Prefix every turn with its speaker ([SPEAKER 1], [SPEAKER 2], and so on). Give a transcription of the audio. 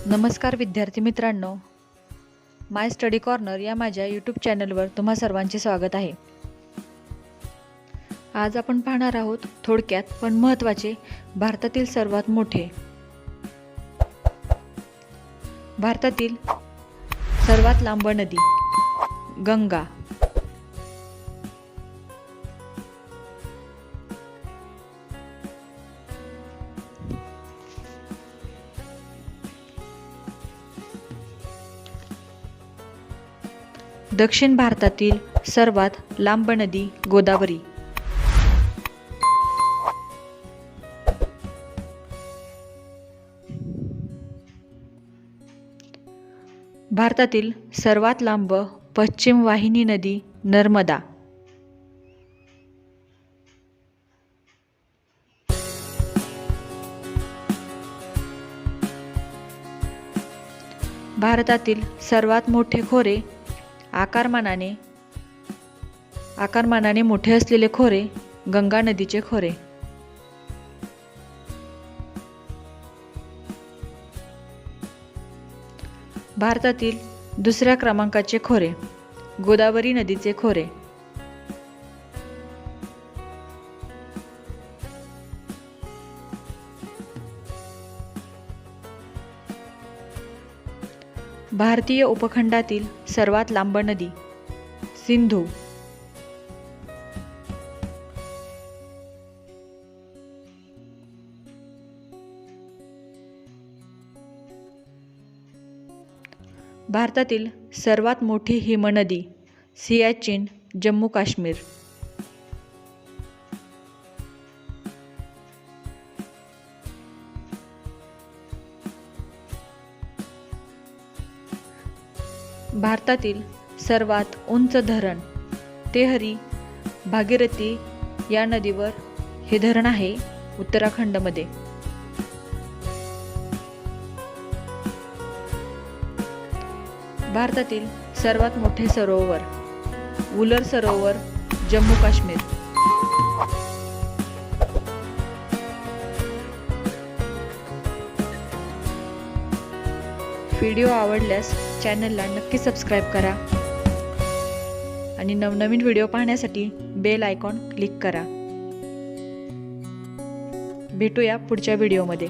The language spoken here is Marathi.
[SPEAKER 1] नमस्कार विद्यार्थी मित्रांनो, माय स्टडी कॉर्नर या माझ्या यूट्यूब चॅनलवर तुम्हा सर्वांचे स्वागत आहे। आज आपण पाहणार आहोत थोडक्यात पण महत्त्वाचे भारतातील सर्वात मोठे भारतातील सर्वात लांब नदी गंगा। दक्षिण भारतातील सर्वात लांब नदी गोदावरी। भारतातील सर्वात लांब पश्चिम वाहिनी नदी नर्मदा। भारतातील सर्वात मोठे खोरे आकारमानाने मोठे असलेले खोरे गंगा नदीचे खोरे। भारतातील दुसऱ्या क्रमांकाचे खोरे गोदावरी नदीचे खोरे। भारतीय उपखंडातील सर्वात लांब नदी सिंधू। भारतातील सर्वात मोठी हिमनदी सियाचीन जम्मू काश्मीर। भारतातील सर्वात उंच धरण तेहरी भागीरथी या नदीवर हे धरण आहे उत्तराखंडमध्ये। भारतातील सर्वात मोठे सरोवर वुलर सरोवर जम्मू काश्मीर। व्हिडिओ आवडल्यास चॅनलला नक्की सबस्क्राईब करा आणि नवनवीन व्हिडिओ पाहण्यासाठी बेल आयकॉन क्लिक करा। भेटूया पुढच्या व्हिडिओमध्ये।